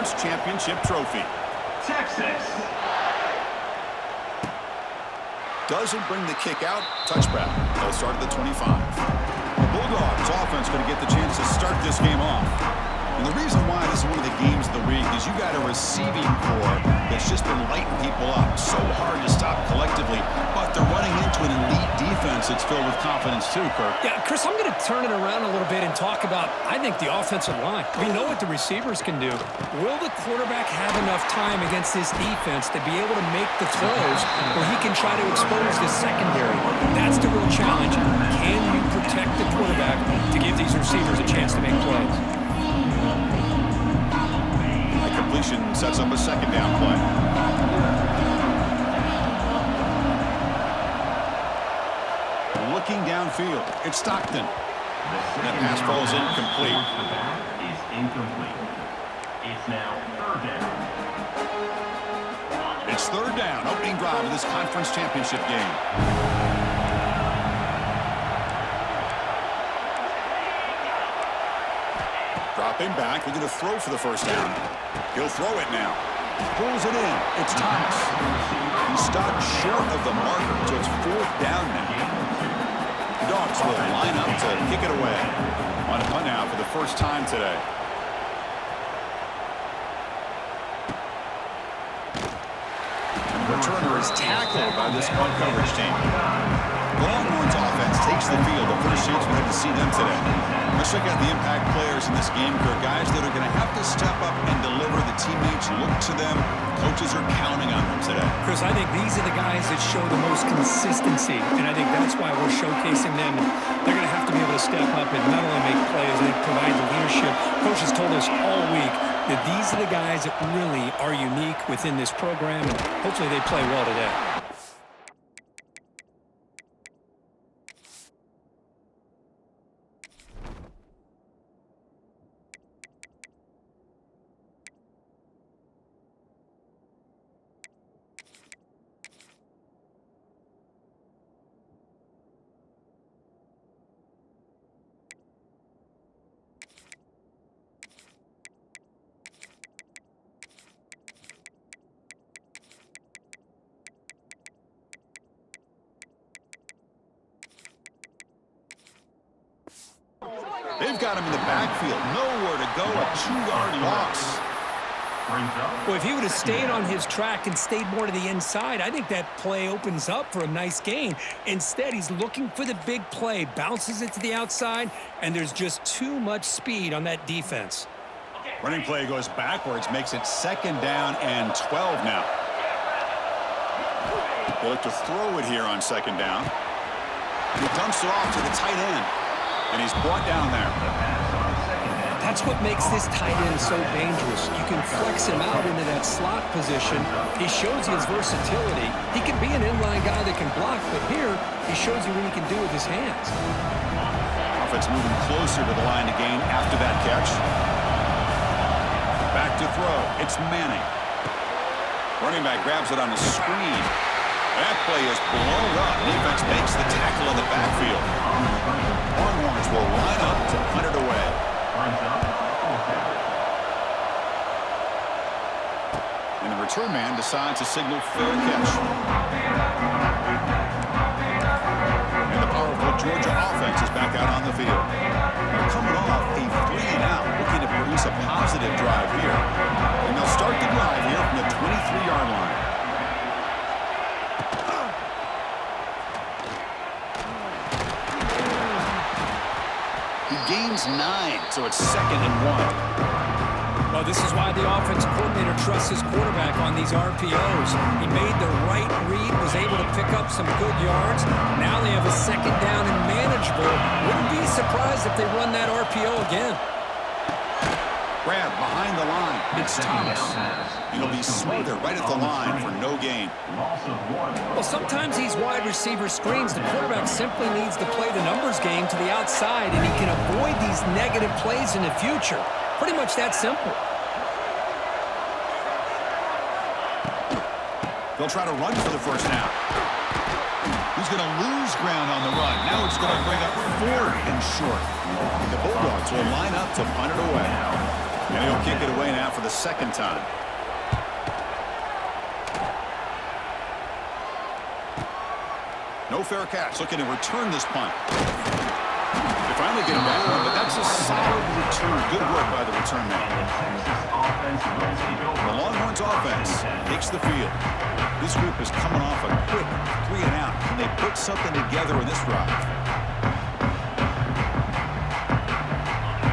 conference championship trophy. Texas. Doesn't bring the kick out. Touchback. They'll start at the 25. The Bulldogs offense going to get the chance to start this game off. And the reason why this is one of the games of the week is you got a receiving core that's just been lighting people up. So hard to stop collectively, but they're running into an elite defense that's filled with confidence too, Kirk. Yeah, Chris, I'm going to turn it around a little bit and talk about, I think, the offensive line. We know what the receivers can do. Will the quarterback have enough time against this defense to be able to make the throws where he can try to expose the secondary? That's the real challenge. Can you protect the quarterback to give these receivers a chance to make plays? Completion sets up a second down play. Looking downfield, it's Stockton. That pass falls incomplete. Is incomplete. It's now third down. It's third down, opening drive of this conference championship game. Dropping back, we're going to throw for the first down. He'll throw it now. Pulls it in. It's Thomas. He stopped short of the marker, so it's fourth down now. The Dogs will line up to kick it away. On a punt now for the first time today. And the returner is tackled by this punt coverage team. Longhorns offense takes the field. The first chance we have to see them today. Let's check out the impact players in this game, Kirk. Guys that are going to have to step up and deliver. The teammates look to them. Coaches are counting on them today. Chris, I think these are the guys that show the most consistency, and I think that's why we're showcasing them. They're going to have to be able to step up and not only make plays, they provide the leadership. Coach has told us all week that these are the guys that really are unique within this program, and hopefully they play well today. They've got him in the backfield. Nowhere to go. A 2-yard loss. Well, if he would have stayed on his track and stayed more to the inside, I think that play opens up for a nice gain. Instead, he's looking for the big play, bounces it to the outside, and there's just too much speed on that defense. Running play goes backwards, makes it second down and 12 now. They look to throw it here on second down. He dumps it off to the tight end. And he's brought down there. That's what makes this tight end so dangerous. You can flex him out into that slot position. He shows you his versatility. He can be an inline guy that can block, but here he shows you what he can do with his hands. Offense moving closer to the line to gain after that catch. Back to throw. It's Manning. Running back grabs it on the screen. That play is blown up. Defense makes the tackle in the backfield. Longhorns will line up to punt it away. And the return man decides to signal fair catch. And the powerful Georgia offense is back out on the field. They're coming off a 3-and-out, looking to produce a positive drive here. And they'll start the drive here from the 23-yard line. Gains 9, so it's 2nd and 1. Well, this is why the offensive coordinator trusts his quarterback on these RPOs. He made the right read, was able to pick up some good yards. Now they have a second down and manageable. Wouldn't be surprised if they run that RPO again. Grab behind the line. It's Thomas. He'll be smothered right at the line for no gain. Well, sometimes these wide receiver screens, the quarterback simply needs to play the numbers game to the outside, and he can avoid these negative plays in the future. Pretty much that simple. They'll try to run for the first down. He's going to lose ground on the run. Now it's going to bring up 4th and short. The Bulldogs will line up to punt it away. And he'll kick it away now for the second time. No fair catch. Looking to return this punt. They finally get him back on, but that's a solid return. Good work by the return man. The Longhorns offense takes the field. This group is coming off a quick 3 and out. Can they put something together in this drive?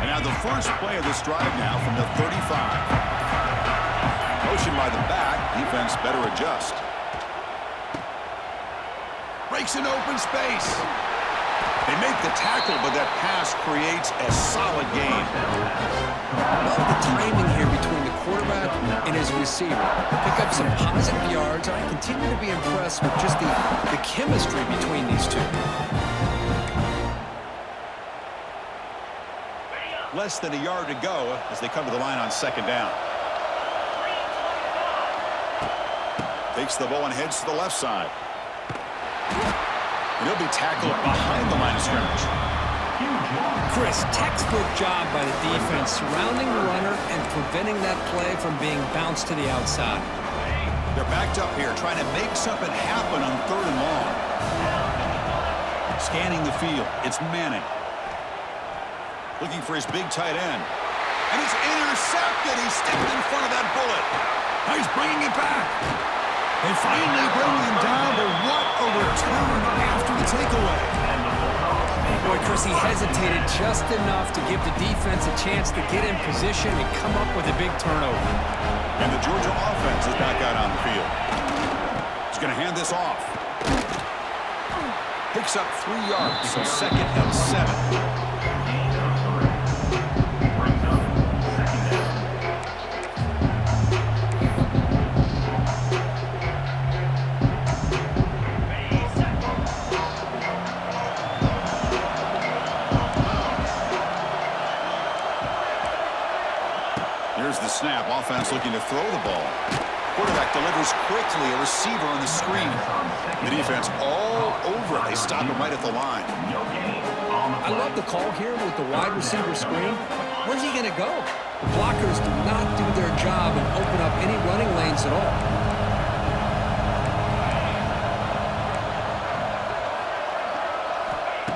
And now the first play of this drive now from the 35. Motion by the back. Defense better adjust. Breaks an open space. They make the tackle, but that pass creates a solid gain. Love the timing here between the quarterback and his receiver. Pick up some positive yards. I continue to be impressed with just the chemistry between these two. Less than a yard to go as they come to the line on second down. Takes the ball and heads to the left side. And he'll be tackled behind the line of scrimmage. Chris, textbook job by the defense surrounding the runner and preventing that play from being bounced to the outside. They're backed up here trying to make something happen on 3rd and long. Scanning the field. It's Manning. Looking for his big tight end. And it's intercepted. He stepped in front of that bullet. Now he's bringing it back. They finally bring him down, but what a return after the takeaway. Boy, Chris, he hesitated just enough to give the defense a chance to get in position and come up with a big turnover. And the Georgia offense is back out on the field. He's going to hand this off. Picks up 3 yards, so 2nd and 7. Here's the snap. Offense looking to throw the ball. Quarterback delivers quickly. A receiver on the screen. The defense all over it. They stop him right at the line. I love the call here with the wide receiver screen. Where's he going to go? The blockers do not do their job and open up any running lanes at all.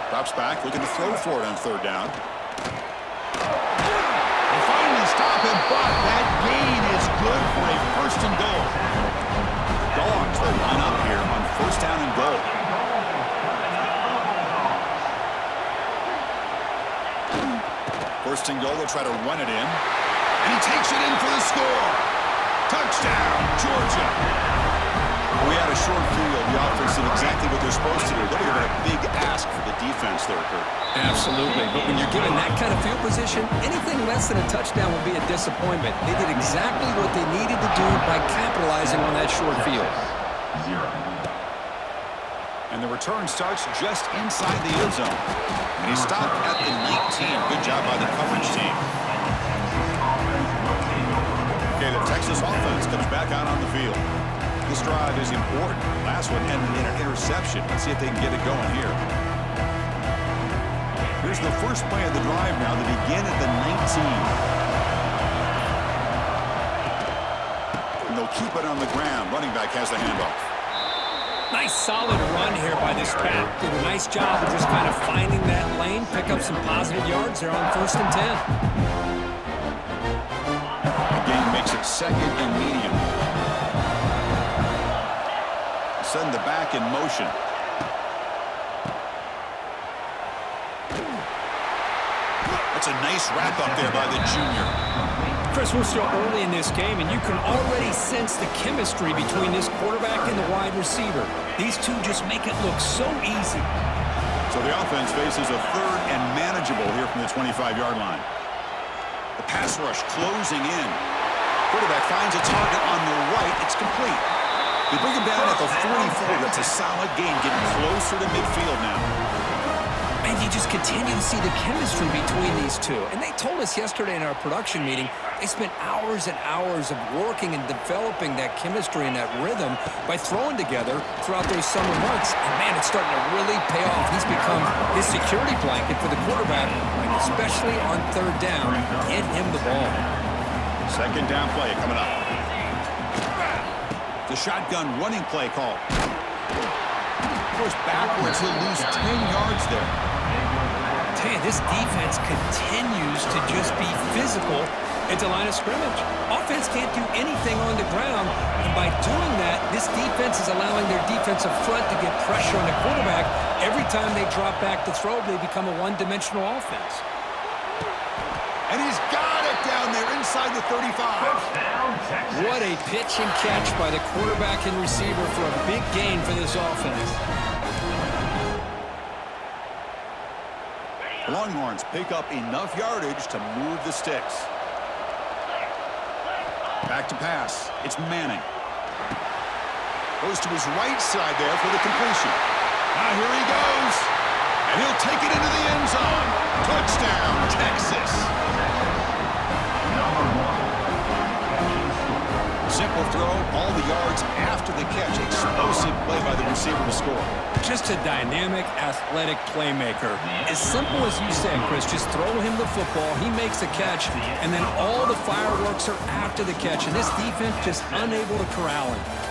Drops back, looking to throw for it on 3rd down. Stop him, but that gain is good for a 1st and goal. Dogs will line up here on 1st down and goal. First and goal, they'll try to run it in. And he takes it in for the score. Touchdown, Georgia. We had a short field. The offense did exactly what they're supposed to do. That would have been a big ask for the defense there, Kurt. Absolutely. But when you're given that kind of field position, anything less than a touchdown will be a disappointment. They did exactly what they needed to do by capitalizing on that short field. And the return starts just inside the end zone. And he stopped at the 19. Good job by the coverage team. Okay, the Texas offense comes back out on the field. This drive is important. Last one ended in an interception. Let's see if they can get it going here. Here's the first play of the drive now. They begin at the 19. And they'll keep it on the ground. Running back has the handoff. Nice solid run here by this back. Did a nice job of just kind of finding that lane, pick up some positive yards there on 1st and 10. The game makes it 2nd and medium. Send the back in motion. That's a nice wrap up there by the junior. Chris, we're still early in this game, and you can already sense the chemistry between this quarterback and the wide receiver. These two just make it look so easy. So the offense faces a 3rd and manageable here from the 25-yard line. The pass rush closing in. Quarterback finds a target on the right. It's complete. They bring him down at the 44. That's a solid gain, getting closer to midfield now. And you just continue to see the chemistry between these two. And they told us yesterday in our production meeting, they spent hours and hours of working and developing that chemistry and that rhythm by throwing together throughout those summer months. And, man, it's starting to really pay off. He's become his security blanket for the quarterback, and especially on 3rd down. Get him the ball. Second down play coming up. The shotgun running play call. Goes backwards, he'll lose 10 yards there. Hey, this defense continues to just be physical at the line of scrimmage. Offense can't do anything on the ground, and by doing that, this defense is allowing their defensive front to get pressure on the quarterback. Every time they drop back to throw, they become a one-dimensional offense. And he's got it down there inside the 35. Touchdown, Texas. What a pitch and catch by the quarterback and receiver for a big gain for this offense. The Longhorns pick up enough yardage to move the sticks. Back to pass. It's Manning. Goes to his right side there for the completion. Now here he goes. And he'll take it into the end zone. Touchdown, Texas. Simple throw, all the yards after the catch. Explosive play by the receiver to score. Just a dynamic, athletic playmaker. As simple as you said, Chris, just throw him the football, he makes the catch, and then all the fireworks are after the catch, and this defense just unable to corral him.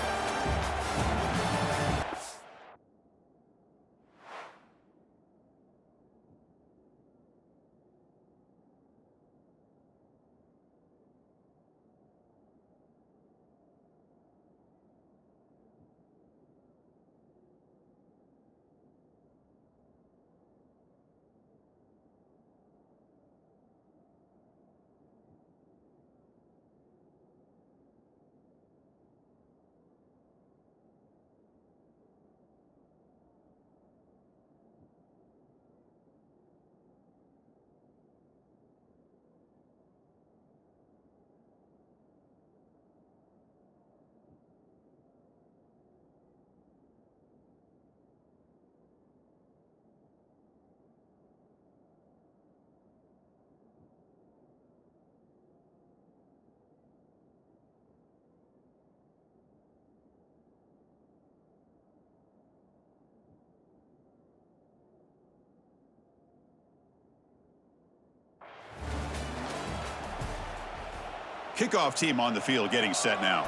Kickoff team on the field getting set now.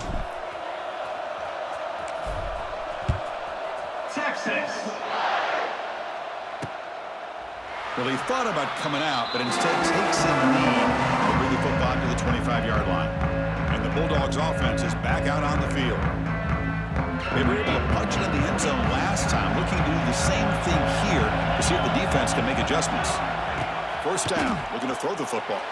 Texas. Well, he thought about coming out, but instead takes a knee to bring the football to the 25-yard line. And the Bulldogs offense is back out on the field. They were able to punch it in the end zone last time, looking to do the same thing here to see if the defense can make adjustments. First down, looking to throw the football.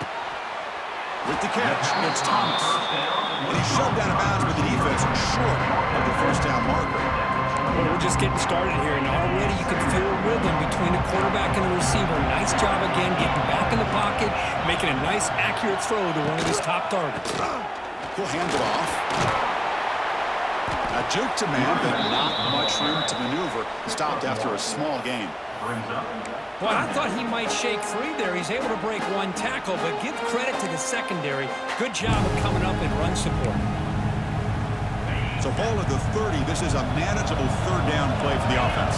With the catch, it's Thomas. And he's shoved out of bounds with the defense short of the first down marker. Well, we're just getting started here, and already you can feel a rhythm between the quarterback and the receiver. Nice job again, getting back in the pocket, making a nice, accurate throw to one of his top targets. He'll hand it off. A juke to man, but not much room to maneuver. Stopped after a small gain. Well, I thought he might shake free there. He's able to break one tackle, but give credit to the secondary. Good job of coming up and run support. So ball at the 30. This is a manageable third down play for the offense.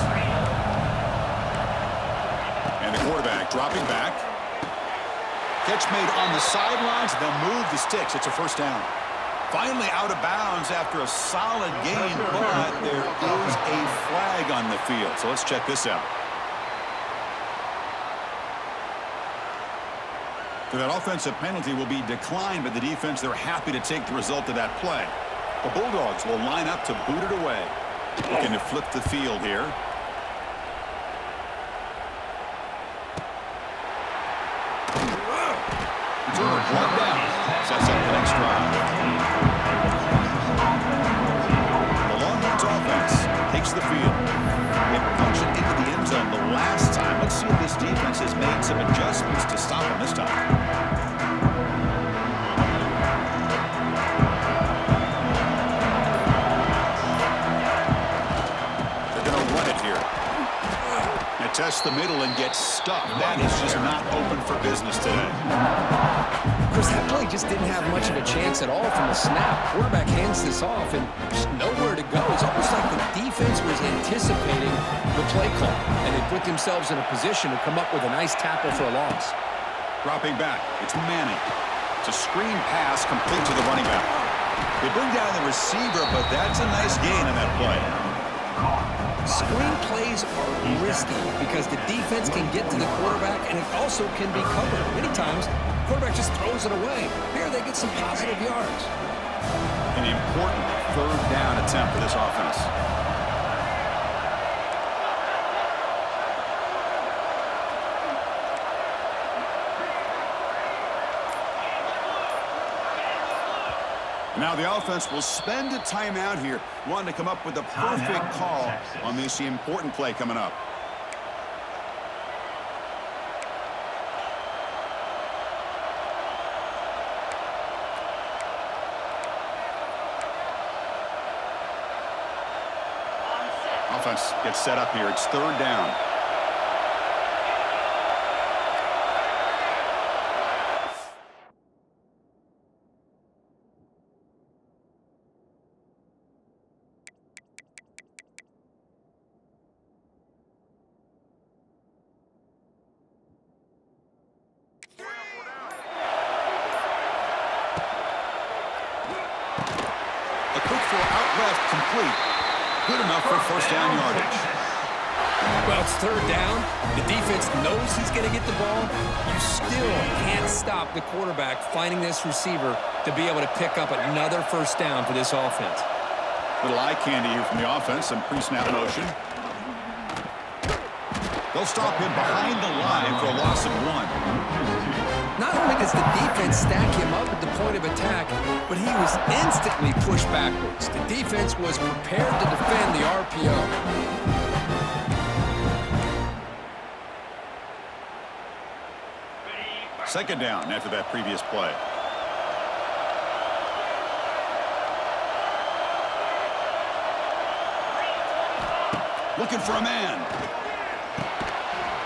And the quarterback dropping back. Catch made on the sidelines. They'll move the sticks. It's a first down. Finally out of bounds after a solid gain, but there is a flag on the field. So let's check this out. So that offensive penalty will be declined by the defense. They're happy to take the result of that play. The Bulldogs will line up to boot it away. Looking to flip the field here. Return brought down. Sets up the next drive. The Longhorns offense takes the field. They punch it into the end zone the last time. Let's see if this defense has made some adjustments to stop them this time. Test the middle and get stuck. That is just not open for business today. Chris, that play just didn't have much of a chance at all from the snap. Quarterback hands this off and just nowhere to go. It's almost like the defense was anticipating the play call, and they put themselves in a position to come up with a nice tackle for a loss. Dropping back, it's Manning. It's a screen pass complete to the running back. They bring down the receiver, but that's a nice gain on that play. Screen plays are risky because the defense can get to the quarterback, and it also can be covered. Many times, the quarterback just throws it away. Here, they get some positive yards. An important third down attempt for this offense. Now the offense will spend a timeout here, wanting to come up with the perfect call on this important play coming up. Offense gets set up here. It's third down. A quick throw out left, complete. Good enough for first down yardage. Well, it's third down. The defense knows he's going to get the ball. You still can't stop the quarterback finding this receiver to be able to pick up another first down for this offense. Little eye candy here from the offense, some pre-snap motion. They'll stop him behind the line for a loss of 1. Not only does the defense stack him up at the point of attack, but he was instantly pushed backwards. The defense was prepared to defend the RPO. Second down after that previous play. Looking for a man.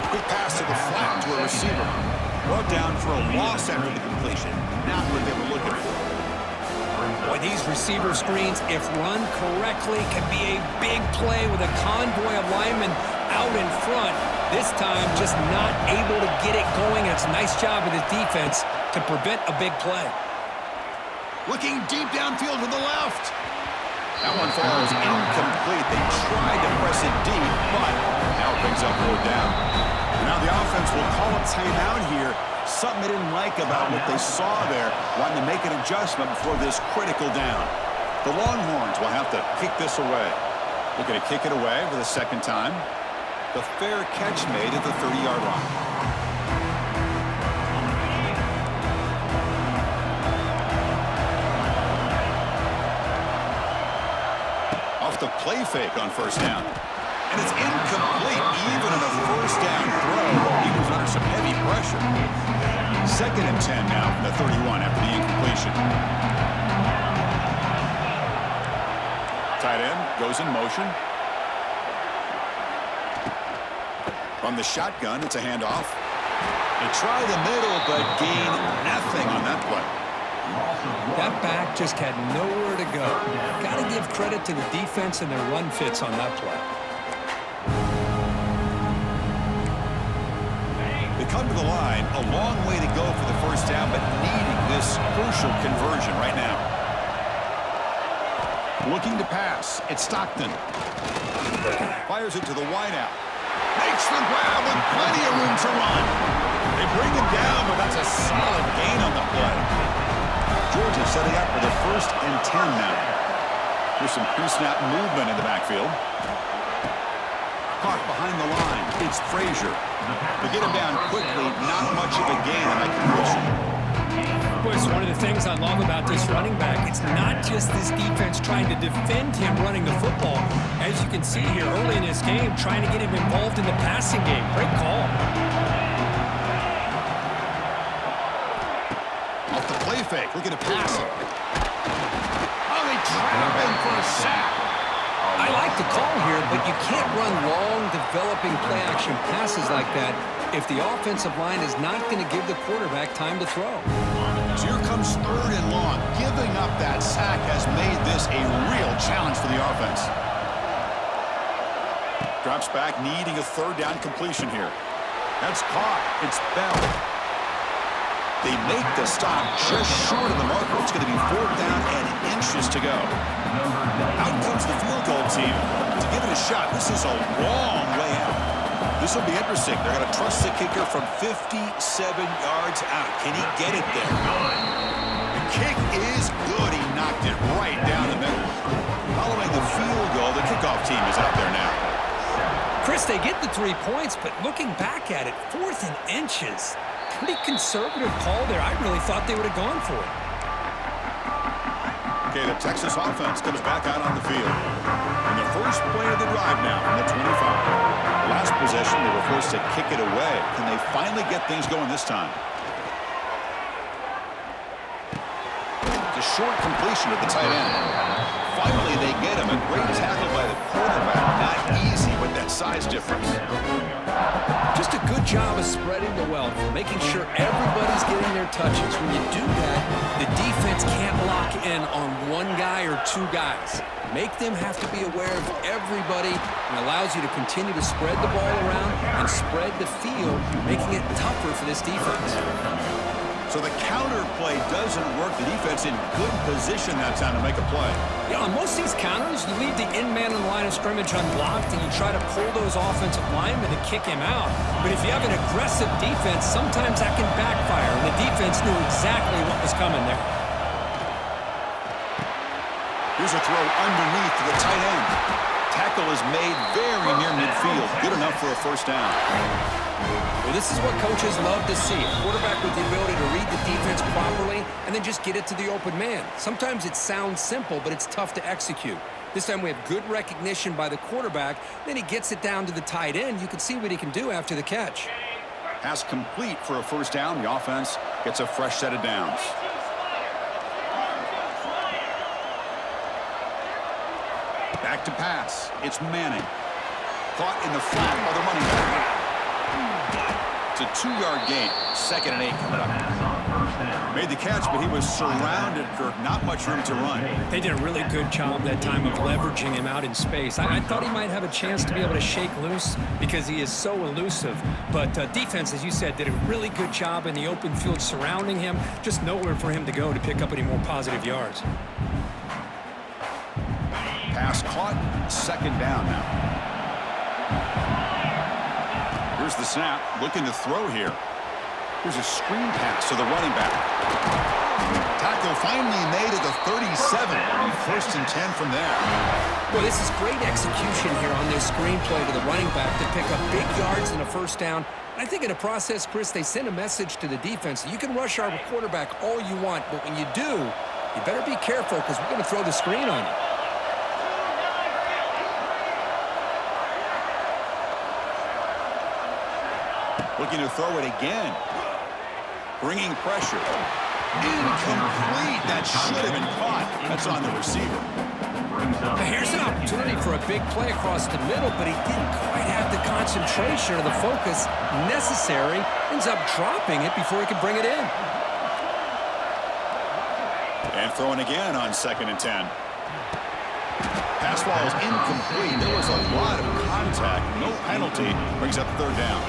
Quick pass to the flat to a receiver. Brought down for a loss after the completion. Not what they were looking for. Boy, these receiver screens, if run correctly, can be a big play with a convoy of linemen out in front. This time, just not able to get it going. It's a nice job of the defense to prevent a big play. Looking deep downfield to the left. That one falls incomplete. They tried to press it deep, but now it brings up third down. Now the offense will call a timeout here. Something they didn't like about what they saw there. Wanting to make an adjustment before this critical down. The Longhorns will have to kick this away. They're going to kick it away for the second time. The fair catch made at the 30-yard line. Off the play fake on first down. And it's incomplete, even in a first down throw. He was under some heavy pressure. Second and 10 now from the 31 after the incompletion. Tight end goes in motion. From the shotgun, it's a handoff. They try the middle, but gain nothing on that play. That back just had nowhere to go. Got to give credit to the defense and their run fits on that play. They come to the line, a long way to go for the first down, but needing this crucial conversion right now. Looking to pass. It's Stockton. Fires it to the wideout. Makes the grab with plenty of room to run. They bring him down, but that's a solid gain on the play. Georgia setting up for the first and 10 now. There's some pre-snap movement in the backfield. Caught behind the line. It's Frazier. To get him down quickly, not much of a gain on that completion. Boy, it's one of the things I love about this running back. It's not just this defense trying to defend him running the football. As you can see here early in this game, trying to get him involved in the passing game. Great call. Off the play fake, looking to pass it. Oh, they trap him for a sack. I like the call here, but you can't run long, developing play-action passes like that if the offensive line is not going to give the quarterback time to throw. So here comes third and long. Giving up that sack has made this a real challenge for the offense. Drops back, needing a third down completion here. That's caught. It's Bell. They make the stop just short of the marker. It's going to be 4th down and inches to go. Out comes the field goal team to give it a shot. This is a long way out. This will be interesting. They're going to trust the kicker from 57 yards out. Can he get it there? The kick is good. He knocked it right down the middle. Following the field goal, the kickoff team is out there now. Chris, they get the 3 points, but looking back at it, 4th and inches. Pretty conservative call there. I really thought they would have gone for it. Okay, the Texas offense comes back out on the field. And the first play of the drive now from the 25. Last possession, they were forced to kick it away. Can they finally get things going this time? It's a short completion at the tight end. Finally, they get him. A great tackle by the quarterback. Not easy with that size difference. Just a good job of spreading the wealth, making sure everybody's getting their touches. When you do that, the defense can't lock in on one guy or 2 guys. Make them have to be aware of everybody, and allows you to continue to spread the ball around and spread the field, making it tougher for this defense. So the counter play doesn't work. The defense in good position that time to make a play. Yeah, on most of these counters, you leave the in-man in the line of scrimmage unblocked, and you try to pull those offensive linemen to kick him out. But if you have an aggressive defense, sometimes that can backfire, and the defense knew exactly what was coming there. Here's a throw underneath to the tight end. Tackle is made very near midfield. Good enough for a first down. Well, this is what coaches love to see. A quarterback with the ability to read the defense properly and then just get it to the open man. Sometimes it sounds simple, but it's tough to execute. This time we have good recognition by the quarterback. Then he gets it down to the tight end. You can see what he can do after the catch. Pass complete for a first down. The offense gets a fresh set of downs. Back to pass. It's Manning. Caught in the flat by the running back. It's a 2-yard gain. 2nd and 8 coming up. Made the catch, but he was surrounded, Kirk. Not much room to run. They did a really good job that time of leveraging him out in space. I thought he might have a chance to be able to shake loose because he is so elusive. But defense, as you said, did a really good job in the open field surrounding him. Just nowhere for him to go to pick up any more positive yards. Pass caught. 2nd down now. Here's the snap. Looking to throw here. Here's a screen pass to the running back. Tackle finally made at the 37. 1st and 10 from there. Well, this is great execution here on this screen play to the running back to pick up big yards and a first down. I think in the process, Chris, they send a message to the defense. You can rush our quarterback all you want, but when you do, you better be careful because we're going to throw the screen on you. Looking to throw it again. Bringing pressure. Incomplete. That should have been caught. That's on the receiver. Now here's an opportunity for a big play across the middle, but he didn't quite have the concentration or the focus necessary. Ends up dropping it before he could bring it in. And throwing again on 2nd and 10. Pass ball is incomplete. There was a lot of contact. No penalty. Brings up 3rd down.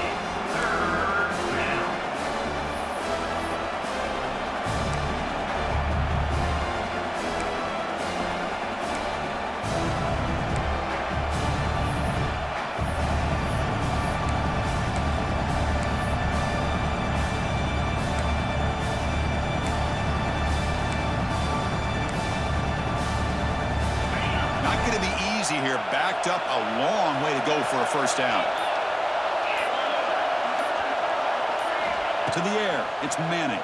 Here, backed up a long way to go for a first down. To the air, it's Manning.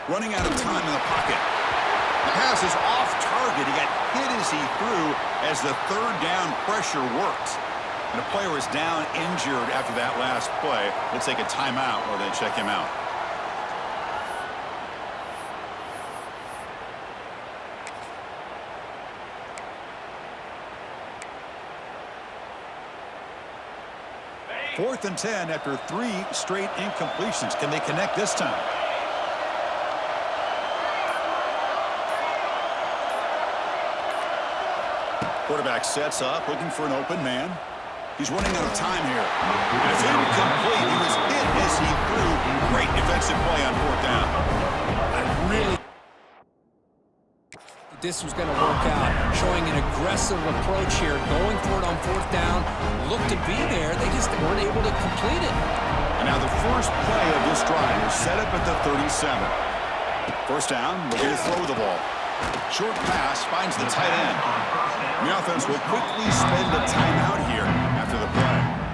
Running out of time in the pocket. The pass is off target. He got hit as he threw as the 3rd down pressure worked. And a player is down injured after that last play. They'll take a timeout or they check him out. Fourth and 10 after 3 straight incompletions. Can they connect this time? Quarterback sets up, looking for an open man. He's running out of time here. It's incomplete. He was hit as he threw. Great defensive play on 4th this was going to work out, showing an aggressive approach here, going for it on fourth down, looked to be there. They just weren't able to complete it. And now the first play of this drive is set up at the 37. First down, looking to throw the ball. Short pass finds the tight end. The offense will quickly spend a timeout here after the play.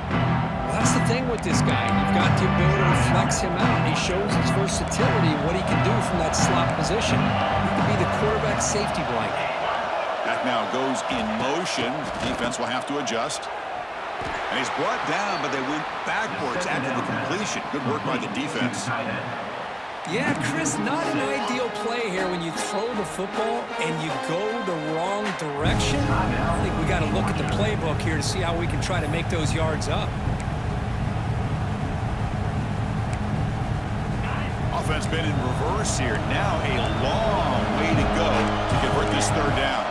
Well, that's the thing with this guy. You've got the ability to flex him out. He shows his versatility, what he can do from that slot position. He can be the quarterback safety blanket. That now goes in motion. Defense will have to adjust. And he's brought down, but they went backwards after the completion. Good work by the defense. Yeah, Chris, not an ideal play here when you throw the football and you go the wrong direction. I think we got to look at the playbook here to see how we can try to make those yards up. Offense been in reverse here. Now a long way to go to convert this third down.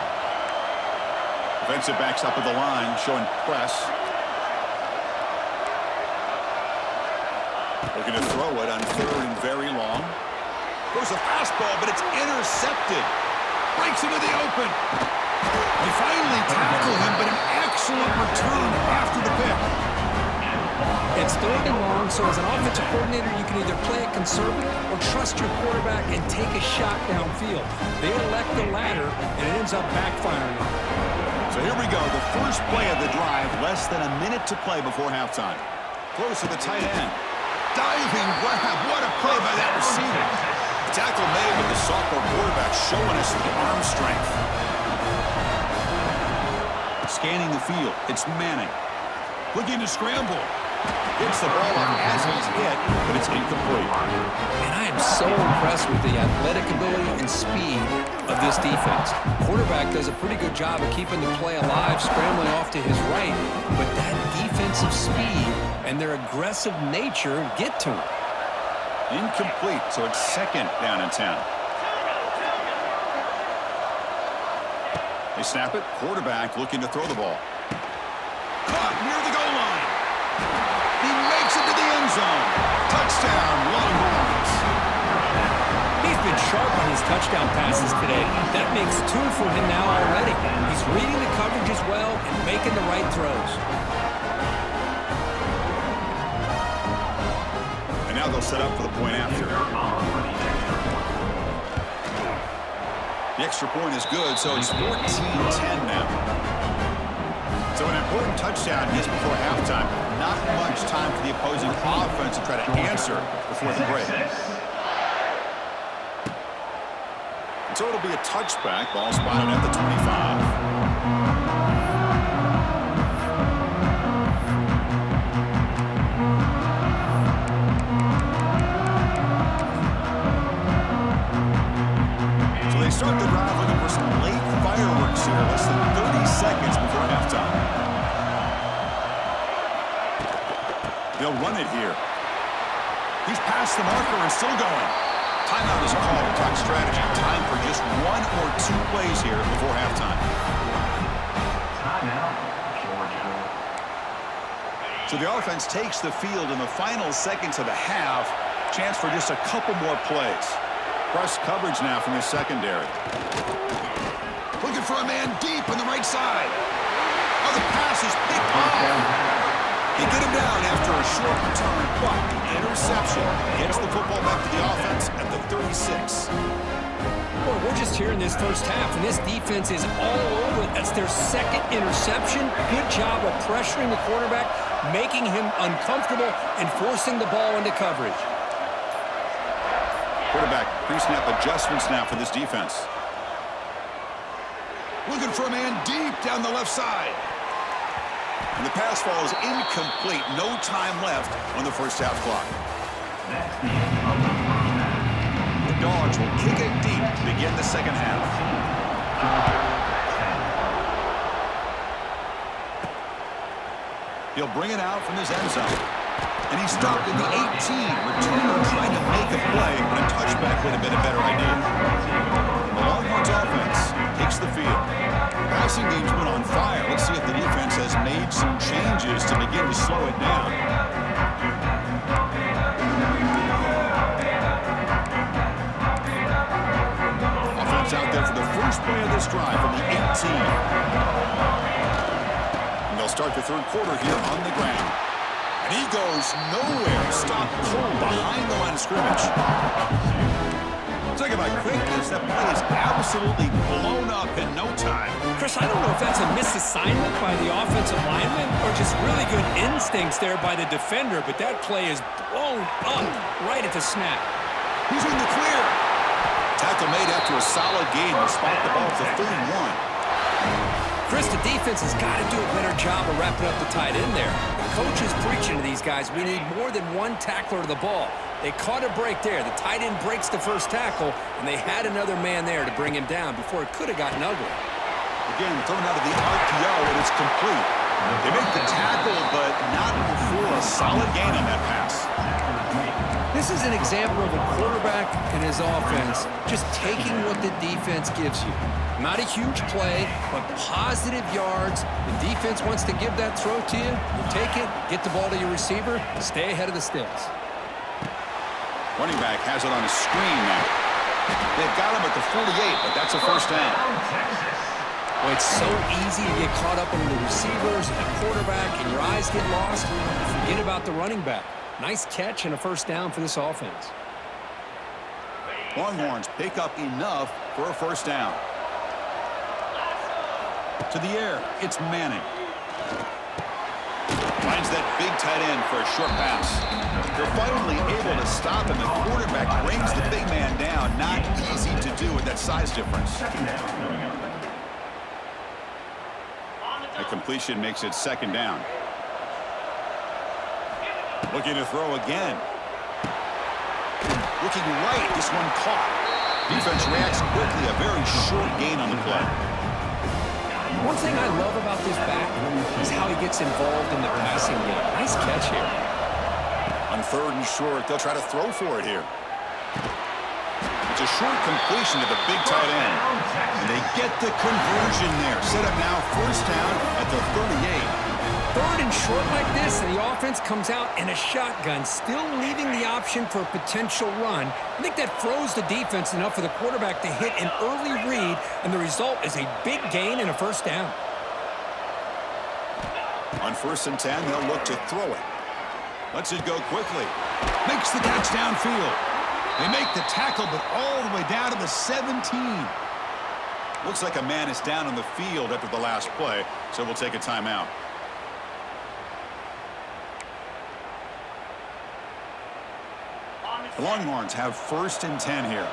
Defensive backs up at the line, showing press. Looking to throw it on third and very long. Goes a fastball, but it's intercepted. Breaks into the open. They finally tackle him, but an excellent return after the pick. It's third and long, so as an offensive coordinator, you can either play it conservative or trust your quarterback and take a shot downfield. They elect the latter, and it ends up backfiring on them. So here we go, the first play of the drive, less than a minute to play before halftime. Close to the tight end. Diving grab, what a play by that receiver. The tackle made with the sophomore quarterback showing us the arm strength. Scanning the field, it's Manning. Looking to scramble. Hits the ball up as he's hit, but it's incomplete. And I am so impressed with the athletic ability and speed of this defense. Quarterback does a pretty good job of keeping the play alive, scrambling off to his right, but that defensive speed and their aggressive nature get to him. Incomplete, so it's second down and 10. They snap it. Quarterback looking to throw the ball. Caught near the goal line. He makes it to the end zone. Touchdown, Longhorns. He's been sharp on his touchdown passes today. That makes 2 for him now already. He's reading the coverage as well and making the right throws. And now they'll set up for the point after. The extra point is good, so it's 14-10 now. So an important touchdown just before halftime. Not much time for the opposing offense to try to answer before the break. And so it'll be a touchback. Ball spotted at the 25. Start the drive looking for some late fireworks here. Less than 30 seconds before halftime. They'll run it here. He's past the marker and still going. Timeout is called to talk strategy. Time for just 1 or 2 plays here before halftime. Timeout, Georgia. So the offense takes the field in the final seconds of the half. Chance for just a couple more plays. Press coverage now from the secondary. Looking for a man deep on the right side. Oh, the pass is picked off. They get him down after a short return, but interception gets the football back to the offense at the 36. Boy, we're just here in this first half, and this defense is all over it. That's their second interception. Good job of pressuring the quarterback, making him uncomfortable, and forcing the ball into coverage. Quarterback pre-snap adjustments now for this defense. Looking for a man deep down the left side. And the pass falls incomplete. No time left on the first half clock. The Dogs will kick it deep to begin the second half. He'll bring it out from his end zone. And he stopped in the 18. Returner trying to make a play, but a touchback would have been a better idea. The Longhorns offense takes the field. Passing game's been on fire. Let's see if the defense has made some changes to begin to slow it down. Offense out there for the first play of this drive from the 18. And they'll start the third quarter here on the ground. And he goes nowhere. Stopped cold behind the line of scrimmage. Talk about quickness. That play is absolutely blown up in no time. Chris, I don't know if that's a misassignment by the offensive lineman or just really good instincts there by the defender, but that play is blown up right at the snap. He's in the clear. Tackle made after a solid gain to spot the ball to 31. Chris, the defense has got to do a better job of wrapping up the tight end there. The coach is preaching to these guys, we need more than one tackler to the ball. They caught a break there. The tight end breaks the first tackle, and they had another man there to bring him down before it could have gotten ugly. Again, thrown out of the RPO, and it's complete. They make the tackle, but not before a solid gain on that pass. This is an example of a quarterback and his offense just taking what the defense gives you. Not a huge play, but positive yards. The defense wants to give that throw to you. You take it, get the ball to your receiver, stay ahead of the sticks. Running back has it on a screen now. They've got him at the 48, but that's a first down. Well, it's so easy to get caught up in the receivers and the quarterback, and your eyes get lost. Forget about the running back. Nice catch and a first down for this offense. Longhorns pick up enough for a first down. To the air, it's Manning. Finds that big tight end for a short pass. They're finally able to stop him. The quarterback brings the big man down. Not easy to do with that size difference. The completion makes it second down. Looking to throw again. Looking right, this one caught. Defense reacts quickly, a very short gain on the play. One thing I love about this back is how he gets involved in the passing game. Nice catch here. On third and short, they'll try to throw for it here. It's a short completion to the big tight end. And they get the conversion there. Set up now, first down at the 38. Third and short like this, and the offense comes out in a shotgun, still leaving the option for a potential run. I think that froze the defense enough for the quarterback to hit an early read, and the result is a big gain and a first down. On first and 10, they'll look to throw it. Lets it go quickly. Makes the catch downfield. They make the tackle, but all the way down to the 17. Looks like a man is down on the field after the last play, so we'll take a timeout. The Longhorns have first and 10 here.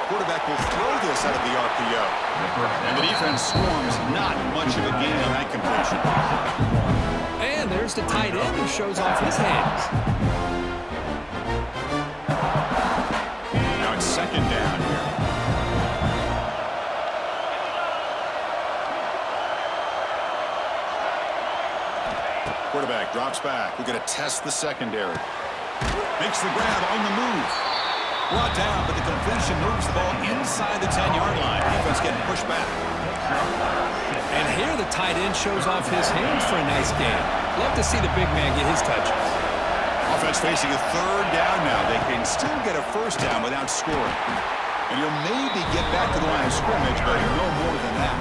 Quarterback will throw this out of the RPO. And the defense swarms not much of a gain on that completion. And there's the tight end who shows off his hands. Now it's second down here. Quarterback drops back. We're going to test the secondary. Makes the grab on the move. Brought down, but the completion moves the ball inside the 10-yard line. Defense getting pushed back. And here the tight end shows off his hands for a nice gain. Love to see the big man get his touches. Offense facing a third down now. They can still get a first down without scoring. And you'll maybe get back to the line of scrimmage, but no more than that.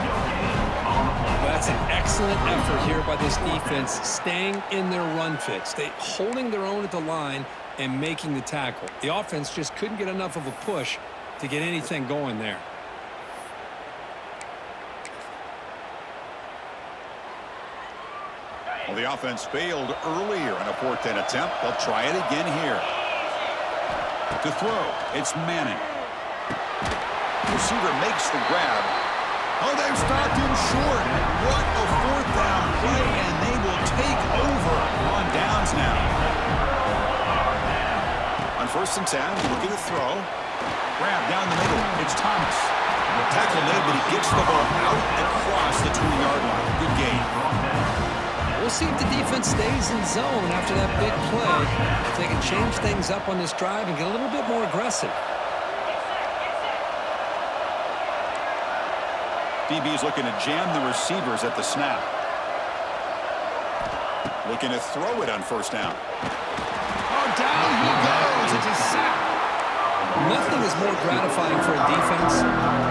That's an excellent effort here by this defense, staying in their run fits. They holding their own at the line and making the tackle. The offense just couldn't get enough of a push to get anything going there. Well, the offense failed earlier in a fourth down attempt. They'll try it again here. To throw, it's Manning. Receiver makes the grab. Oh, they've stopped him short. What a fourth down play, and they will take over on downs now. On first and 10, looking to throw. Grab down the middle. It's Thomas. Tackle made, but he gets the ball out across the 20-yard line. Good gain. We'll see if the defense stays in zone after that big play. If they can change things up on this drive and get a little bit more aggressive. DB's looking to jam the receivers at the snap. Looking to throw it on first down. Oh, down he goes. It's a sack. Nothing is more gratifying for a defense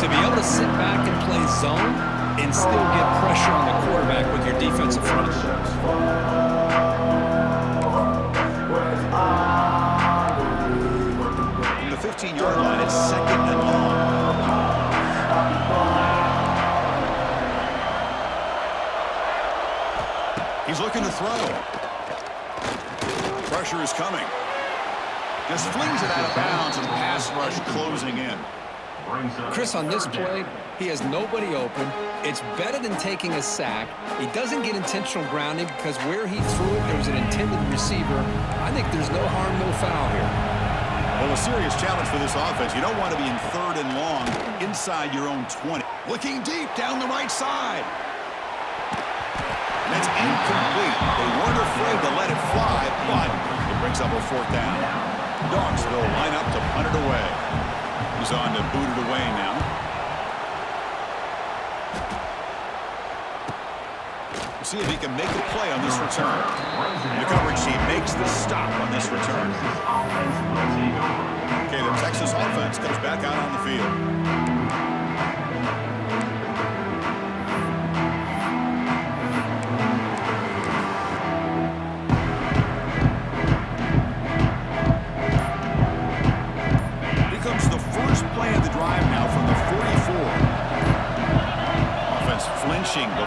to be able to sit back and play zone and still get pressure on the quarterback with your defensive front. From the 15-yard line, it's 2nd and long. He's looking to throw. Pressure is coming. Just flings it out of bounds and pass rush closing in. Chris, on this play, he has nobody open. It's better than taking a sack. He doesn't get intentional grounding because where he threw it, there was an intended receiver. I think there's no harm, no foul here. Well, a serious challenge for this offense. You don't want to be in 3rd and long inside your own 20. Looking deep down the right side. That's incomplete. They weren't afraid to let it fly, but it brings up a 4th down. Dogs will line up to punt it away. He's on to boot it away now. We'll see if he can make a play on this return. The coverage team makes the stop on this return. Okay, the Texas offense comes back out on the field.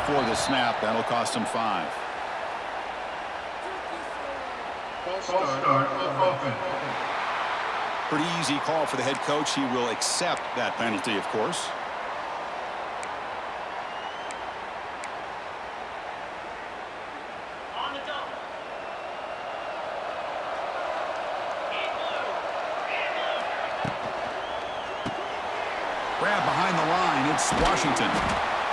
Before the snap, that'll cost him 5. Pretty easy call for the head coach. He will accept that penalty, of course. Grab behind the line. It's Washington.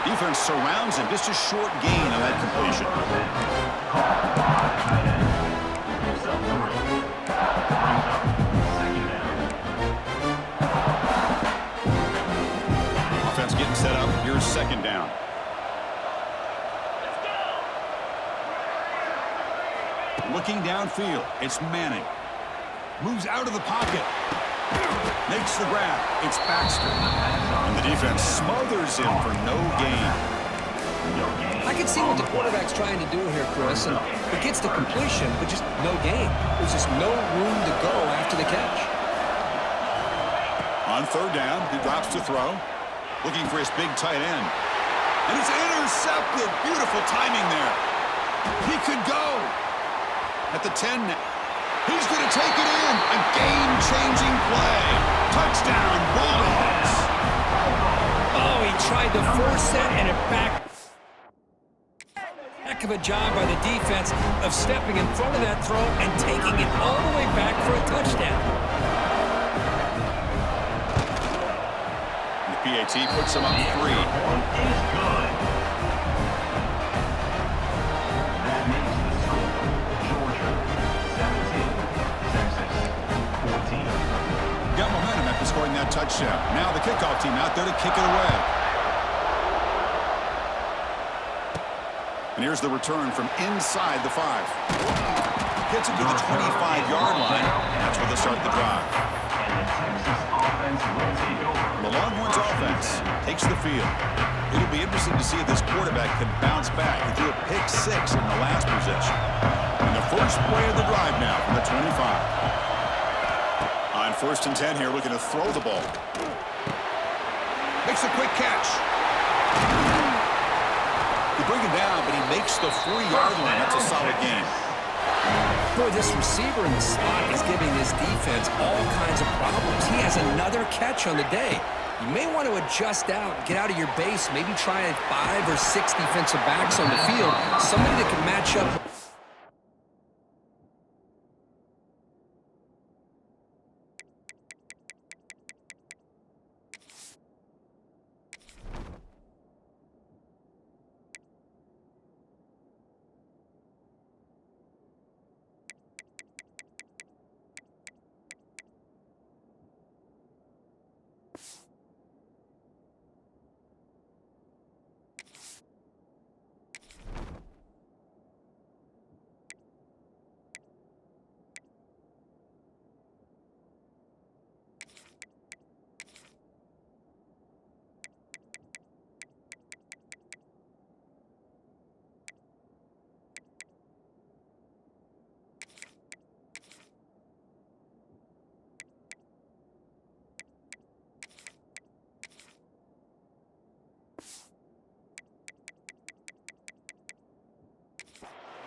Defense surrounds him. Just a short gain on that completion. Offense getting set up. Here's 2nd down. Looking downfield. It's Manning. Moves out of the pocket. Makes the grab. It's Baxter. And the defense smothers him for no gain. I can see what the quarterback's trying to do here, Chris, and he gets the completion, but just no gain. There's just no room to go after the catch. On 3rd down, he drops to throw. Looking for his big tight end. And it's intercepted. Beautiful timing there. He could go. At the 10 now. He's going to take it in. A game-changing play. Touchdown, Bulldogs. Oh, he tried to force it, and it back. Heck of a job by the defense of stepping in front of that throw and taking it all the way back for a touchdown. The PAT puts him up 3. Scoring that touchdown. Now the kickoff team out there to kick it away. And here's the return from inside the 5. Gets it to the 25-yard line. That's where they start the drive. The Longhorns offense takes the field. It'll be interesting to see if this quarterback can bounce back. He threw a pick 6 in the last possession. And the first play of the drive now from the 25. On 1st and 10 here, looking to throw the ball. Makes a quick catch. They bring him down, but he makes the 4-yard line. That's a solid game. Boy, this receiver in the slot is giving this defense all kinds of problems. He has another catch on the day. You may want to adjust out, get out of your base, maybe try 5 or 6 defensive backs on the field, somebody that can match up.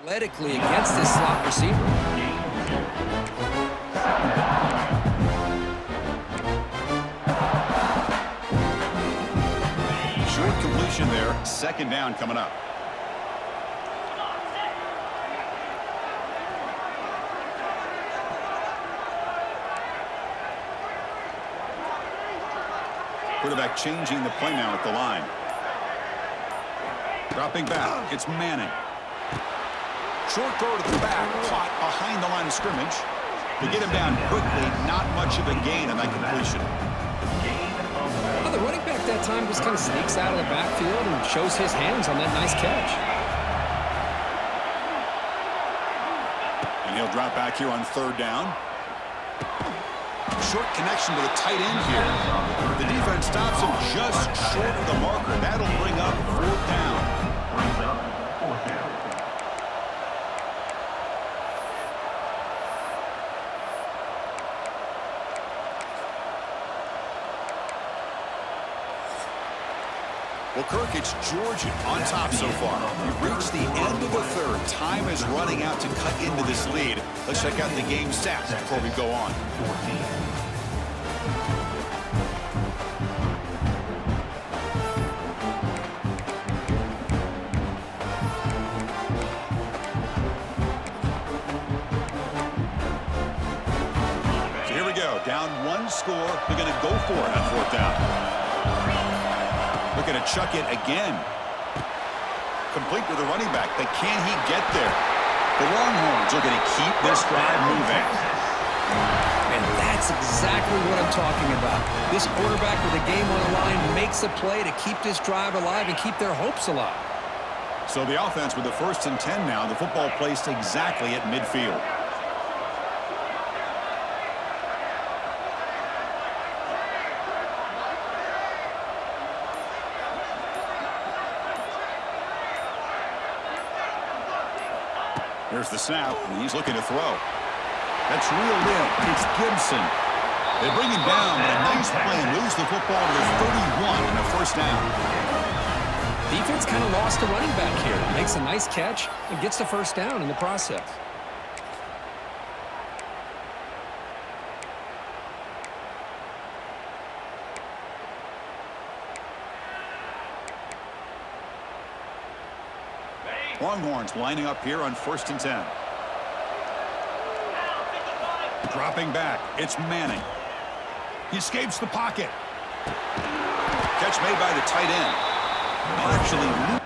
athletically against this slot receiver. Short completion there. Second down coming up. Quarterback changing the play now at the line. Dropping back. It's Manning. Short throw to the back. Caught behind the line of scrimmage. To get him down quickly, not much of a gain on that completion. Well, the running back that time just kind of sneaks out of the backfield and shows his hands on that nice catch. And he'll drop back here on third down. Short connection to the tight end here. The defense stops him just short of the marker. That'll bring up fourth down. Well, Kirk, it's Georgia on top so far. We've reached the end of the third. Time is running out to cut into this lead. Let's check out the game stats before we go on. So here we go. Down one score. They're going to go for it on fourth down. Looking to chuck it again. Complete with the running back, but can he get there? The Longhorns are going to keep this drive moving. And that's exactly what I'm talking about. This quarterback with the game on the line makes a play to keep this drive alive and keep their hopes alive. So the offense with the 1st and 10 now. The football placed exactly at midfield. Here's the snap, and he's looking to throw. That's reeled in. It's Gibson. They bring him down, but a nice play and lose the football to the 31 and a first down. Defense kind of lost the running back here. Makes a nice catch and gets the first down in the process. Longhorns lining up here on 1st and 10. Dropping back. It's Manning. He escapes the pocket. Catch made by the tight end. Actually,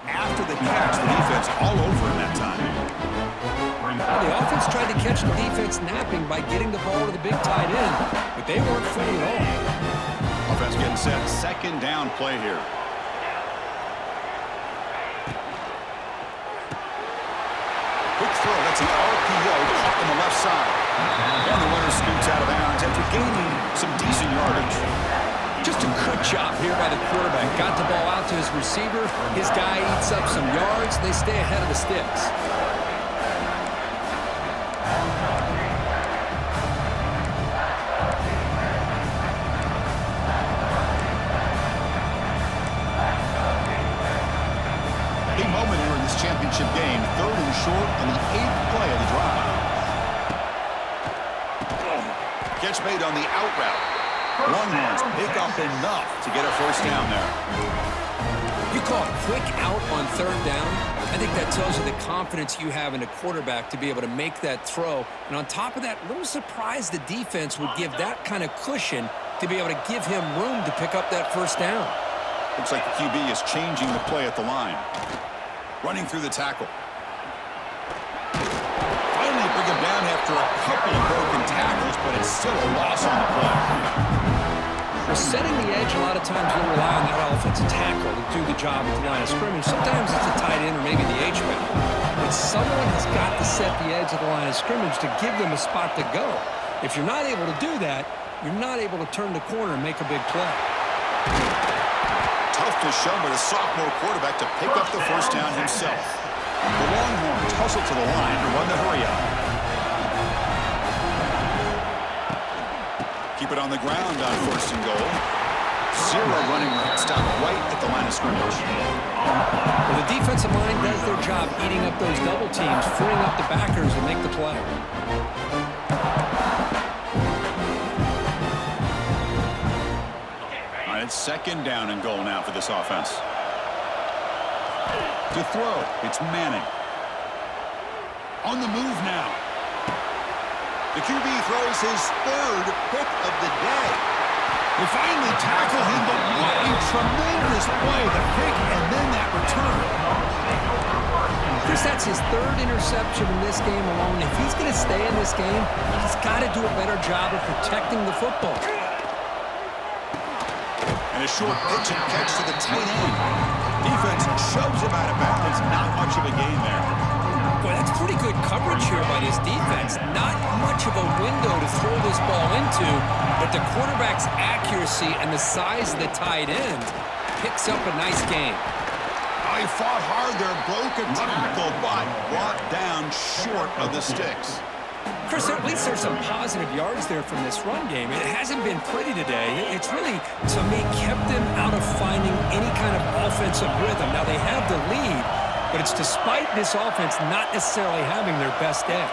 after the catch, the defense all over him that time. Well, the offense tried to catch the defense napping by getting the ball to the big tight end, but they weren't free at all. Offense getting set. Second down play here. Quick throw. That's an RPO caught on the left side. And the runner scoots out of bounds after gaining some decent yardage. Just a good job here by the quarterback. Got the ball out to his receiver. His guy eats up some yards. They stay ahead of the sticks. Big moment here in this championship game. 3rd and short on the 8th play of the drive. Catch made on the out route. Longhorns pick up enough to get a first down there. You call a quick out on 3rd down. I think that tells you the confidence you have in a quarterback to be able to make that throw. And on top of that, a little surprised the defense would give that kind of cushion to be able to give him room to pick up that first down. Looks like the QB is changing the play at the line. Running through the tackle. Finally bring him down after a couple of broken tackles, but it's still a loss on the play. Well, setting the edge, a lot of times you'll rely on that offensive tackle to do the job at the line of scrimmage. Sometimes it's a tight end or maybe the H-back. But someone has got to set the edge of the line of scrimmage to give them a spot to go. If you're not able to do that, you're not able to turn the corner and make a big play. Toughness shown by the sophomore quarterback to pick up the first down himself. The Longhorns hustle to the line to run the hurry-up. Keep it on the ground on first and goal. Zero running room. Stop right at the line of scrimmage. Well, the defensive line does their job eating up those double teams, freeing up the backers to make the play. All right, it's second down and goal now for this offense. To throw, it's Manning. On the move now. The QB throws his third pick of the day. They finally tackle him, but what a tremendous play. The pick and then that return. Chris, that's his third interception in this game alone. If he's going to stay in this game, he's got to do a better job of protecting the football. And a short pitch and catch to the tight end. Defense shoves him out of bounds. Not much of a gain there. Boy, that's pretty good coverage here by this defense. Not much of a window to throw this ball into, but the quarterback's accuracy and the size of the tight end picks up a nice game. Oh, he fought hard there, broke a tackle, but brought down short of the sticks. Chris, at least there's some positive yards there from this run game. It hasn't been pretty today. It's really, to me, kept them out of finding any kind of offensive rhythm. Now, they have the lead, but it's despite this offense not necessarily having their best day.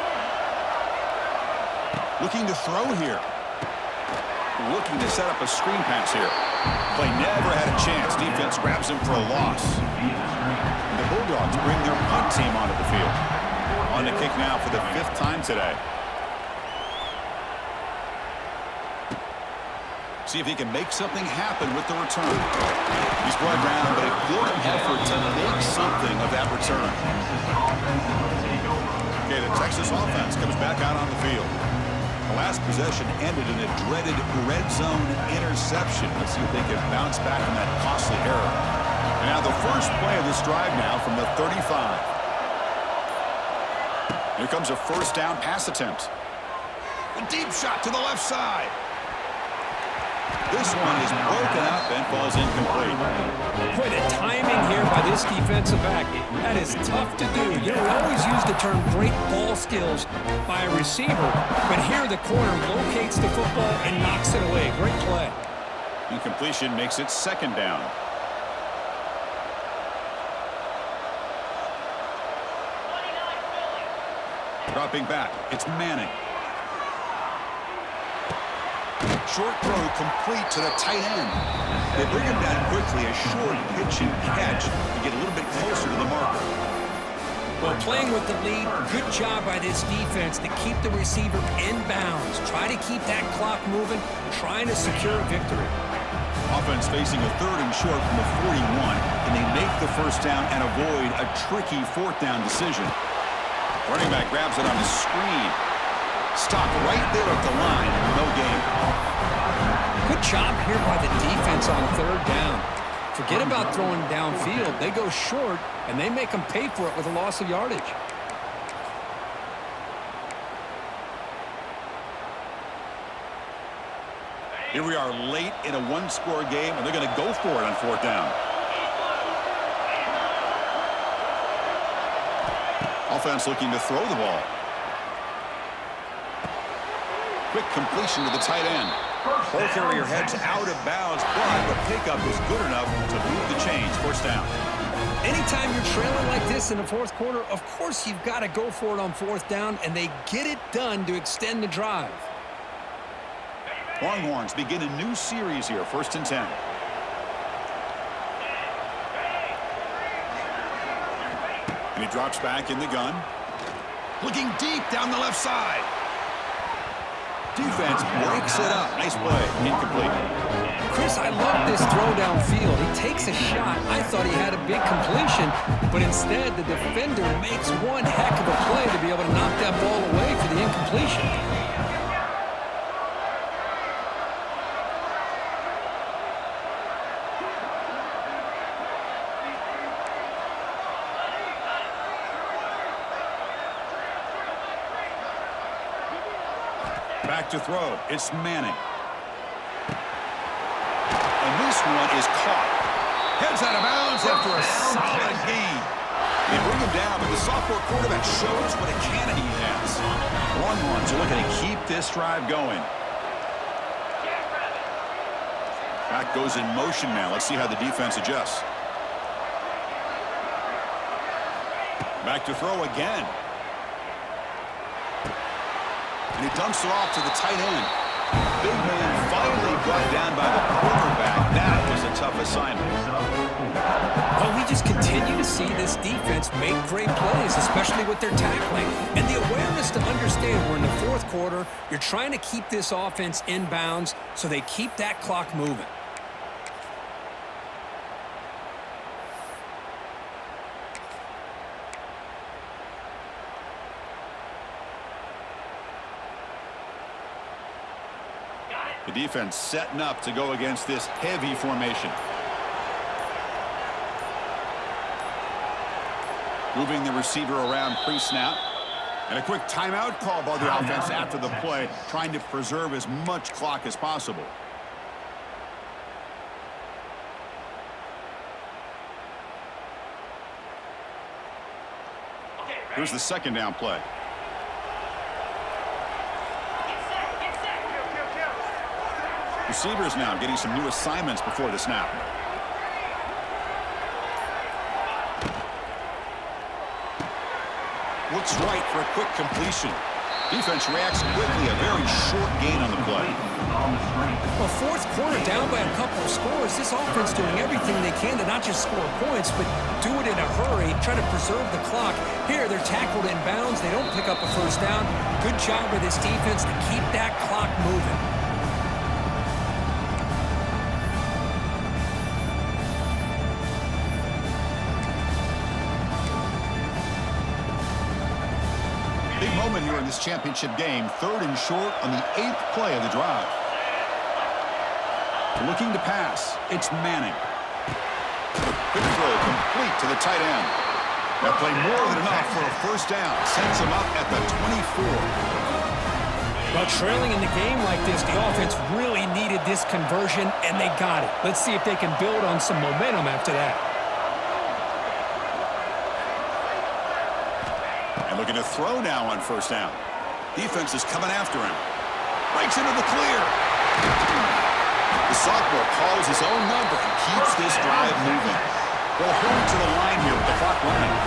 Looking to throw here. Looking to set up a screen pass here. Play never had a chance. Defense grabs him for a loss. The Bulldogs bring their punt team onto the field. On the kick now for the 5th time today. See if he can make something happen with the return. He's brought down, but a good effort to make something of that return. Okay, the Texas offense comes back out on the field. The last possession ended in a dreaded red zone interception. Let's see if they can bounce back from that costly error. And now the first play of this drive now from the 35. Here comes a first down pass attempt. A deep shot to the left side. This one is broken up and falls incomplete. Boy, the timing here by this defensive back, that is tough to do. You know, we always use the term great ball skills by a receiver, but here the corner locates the football and knocks it away. Great play. Incompletion makes it second down. Dropping back, it's Manning. Short throw complete to the tight end. They bring him down quickly, a short pitch and catch to get a little bit closer to the marker. Well, playing with the lead, good job by this defense to keep the receiver in bounds. Try to keep that clock moving, trying to secure a victory. Offense facing a 3rd and short from the 41, and they make the first down and avoid a tricky 4th down decision. Running back grabs it on the screen. Stopped right there at the line, no gain. Good job here by the defense on 3rd down. Forget about throwing downfield. They go short, and they make them pay for it with a loss of yardage. Here we are late in a 1-score game, and they're going to go for it on 4th down. Offense looking to throw the ball. Quick completion to the tight end. Ball carrier heads out of bounds, but the pickup is good enough to move the chains. First down. Anytime you're trailing like this in the 4th quarter, of course you've got to go for it on 4th down, and they get it done to extend the drive. Longhorns begin a new series here, 1st and 10. And he drops back in the gun. Looking deep down the left side. Defense breaks it up. Nice play. Incomplete. Chris, I love this throw downfield. He takes a shot. I thought he had a big completion, but instead the defender makes one heck of a play to be able to knock that ball away for the incompletion. Back to throw. It's Manning. And this one is caught. Heads out of bounds after a solid gain. They bring him down, but the sophomore quarterback shows what a cannon he has. Longhorns are looking to keep this drive going. Back goes in motion now. Let's see how the defense adjusts. Back to throw again. And he dumps it off to the tight end. Big man finally brought down by the quarterback. That was a tough assignment. Well, we just continue to see this defense make great plays, especially with their tackling. And the awareness to understand we're in the fourth quarter, you're trying to keep this offense in bounds so they keep that clock moving. The defense setting up to go against this heavy formation. Moving the receiver around pre-snap. And a quick timeout call by the offense after the play, trying to preserve as much clock as possible. Here's the second down play. Receivers now getting some new assignments before the snap. Looks right for a quick completion. Defense reacts quickly. A very short gain on the play. Well, fourth quarter down by a couple of scores. This offense doing everything they can to not just score points, but do it in a hurry, try to preserve the clock. Here, they're tackled in bounds. They don't pick up a first down. Good job by this defense to keep that clock moving. Big moment here in this championship game. Third and short on the 8th play of the drive. Looking to pass. It's Manning. Quick throw complete to the tight end. That play more than enough for a first down. Sends him up at the 24. Well, trailing in the game like this, the offense really needed this conversion, and they got it. Let's see if they can build on some momentum after that. Looking to throw now on first down. Defense is coming after him. Breaks into the clear. The sophomore calls his own number and keeps this drive moving. They'll hurry to the line here with the clock running.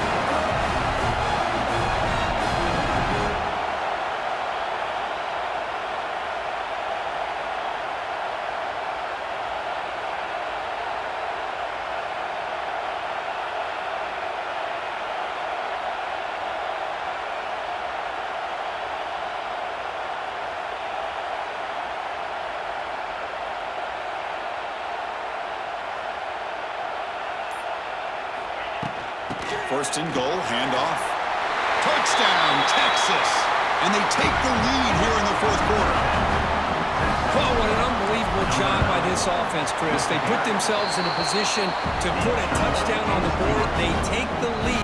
First and goal, handoff. Touchdown, Texas! And they take the lead here in the fourth quarter. Well, what an unbelievable job by this offense, Chris. They put themselves in a position to put a touchdown on the board. They take the lead.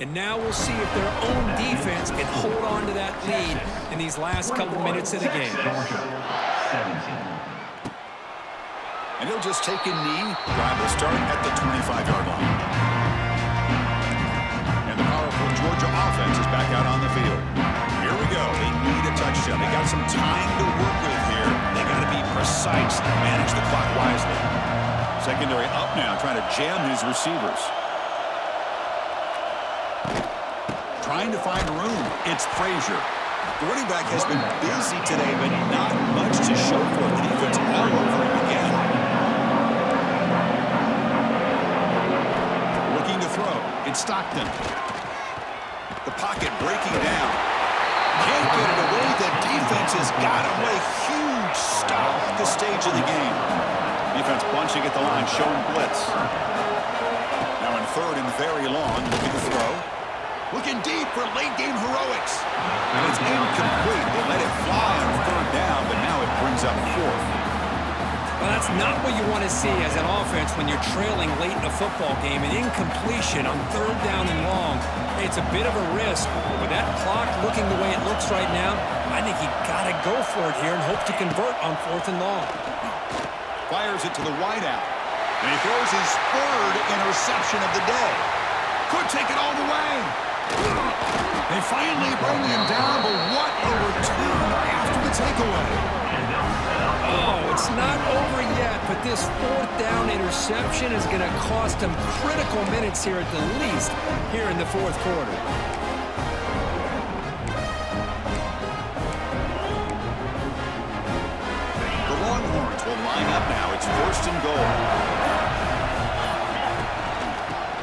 And now we'll see if their own defense can hold on to that lead in these last couple minutes of the game. Georgia, 17. And he'll just take a knee. Drive will start at the 25-yard line. And the powerful Georgia offense is back out on the field. Here we go. They need a touchdown. They got some time to work with here. They got to be precise and manage the clock wisely. Secondary up now, trying to jam these receivers. Trying to find room. It's Frazier. The running back has been busy today, but not much to show for it. The defense all over him again. Looking to throw. It's Stockton. The pocket breaking down. Can't get it away. The defense has got him with a huge stop at the stage of the game. Defense bunching at the line, showing blitz. Now in third and very long, looking to throw. Looking deep for late game heroics. And it's incomplete. They let it fly on third down, but now it brings up fourth. Well, that's not what you want to see as an offense when you're trailing late in a football game. An incompletion on third down and long. It's a bit of a risk. With that clock looking the way it looks right now, I think you got to go for it here and hope to convert on fourth and long. Fires it to the wideout. And he throws his third interception of the day. Could take it all the way. They finally bring him down, but what a return after the takeaway. Oh, it's not over yet, but this fourth down interception is going to cost them critical minutes here at the least here in the fourth quarter. The Longhorns will line up now. It's first and goal.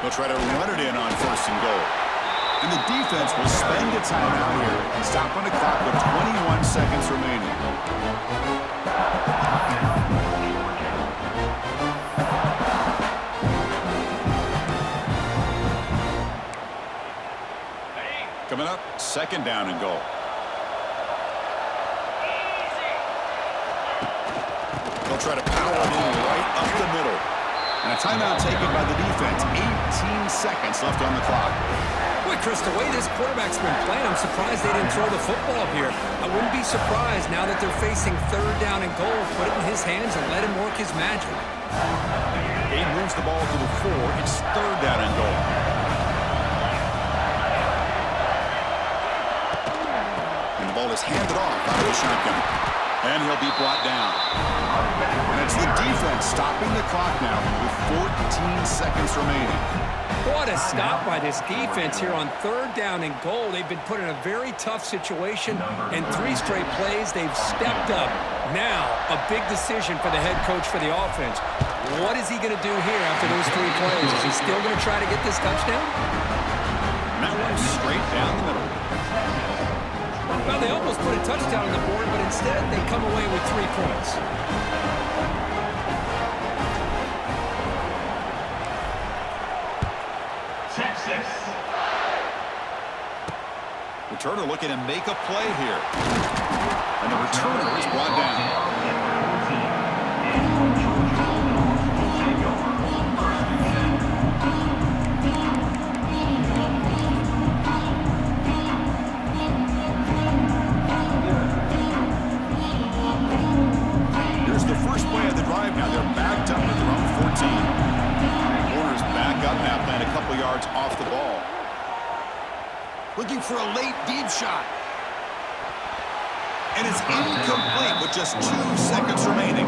They'll try to run it in on first and goal. And the defense will spend a timeout here. Stop on the clock with 21 seconds remaining. Coming up, second down and goal. They'll try to power it in right up the middle. And a timeout taken by the defense. 18 seconds left on the clock. Boy, Chris, the way this quarterback's been playing, I'm surprised they didn't throw the football here. I wouldn't be surprised now that they're facing third down and goal. Put it in his hands and let him work his magic. Gabe moves the ball to the 4. It's third down and goal. And the ball is handed off out of the shotgun. And he'll be brought down. And it's the defense stopping the clock now with 14 seconds remaining. What a stop by this defense here on third down and goal. They've been put in a very tough situation. In 3 straight plays, they've stepped up. Now, a big decision for the head coach for the offense. What is he going to do here after those 3 plays? Is he still going to try to get this touchdown? And that one straight down the middle. Well, they almost put a touchdown on the board, but instead they come away with 3 points. Texas. Returner looking to make a play here. And the returner is brought down. Here's the first play of the drive now. They're backed up at their own 14. Corners back up now, playing a couple yards off the ball. Looking for a late deep shot. And it's incomplete with just 2 seconds remaining.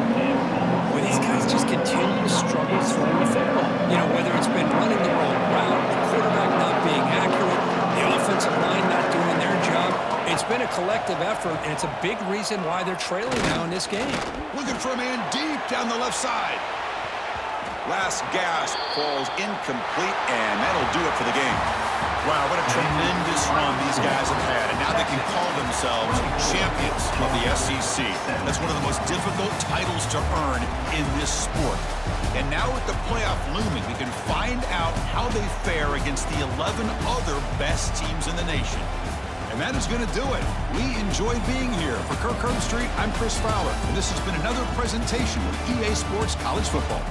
Well, these guys just continue to struggle throwing the football. You know, whether it's been running the wrong route, the quarterback not being accurate, the offensive line not doing their job. It's been a collective effort, and it's a big reason why they're trailing now in this game. Looking for a man deep down the left side. Last gasp falls incomplete, and that'll do it for the game. Wow, what a tremendous run these guys have had, and now they can call themselves champions of the SEC. That's one of the most difficult titles to earn in this sport. And now with the playoff looming, we can find out how they fare against the 11 other best teams in the nation. And that is going to do it. We enjoyed being here. For Kirk Herbstreit, I'm Chris Fowler, and this has been another presentation of EA Sports College Football.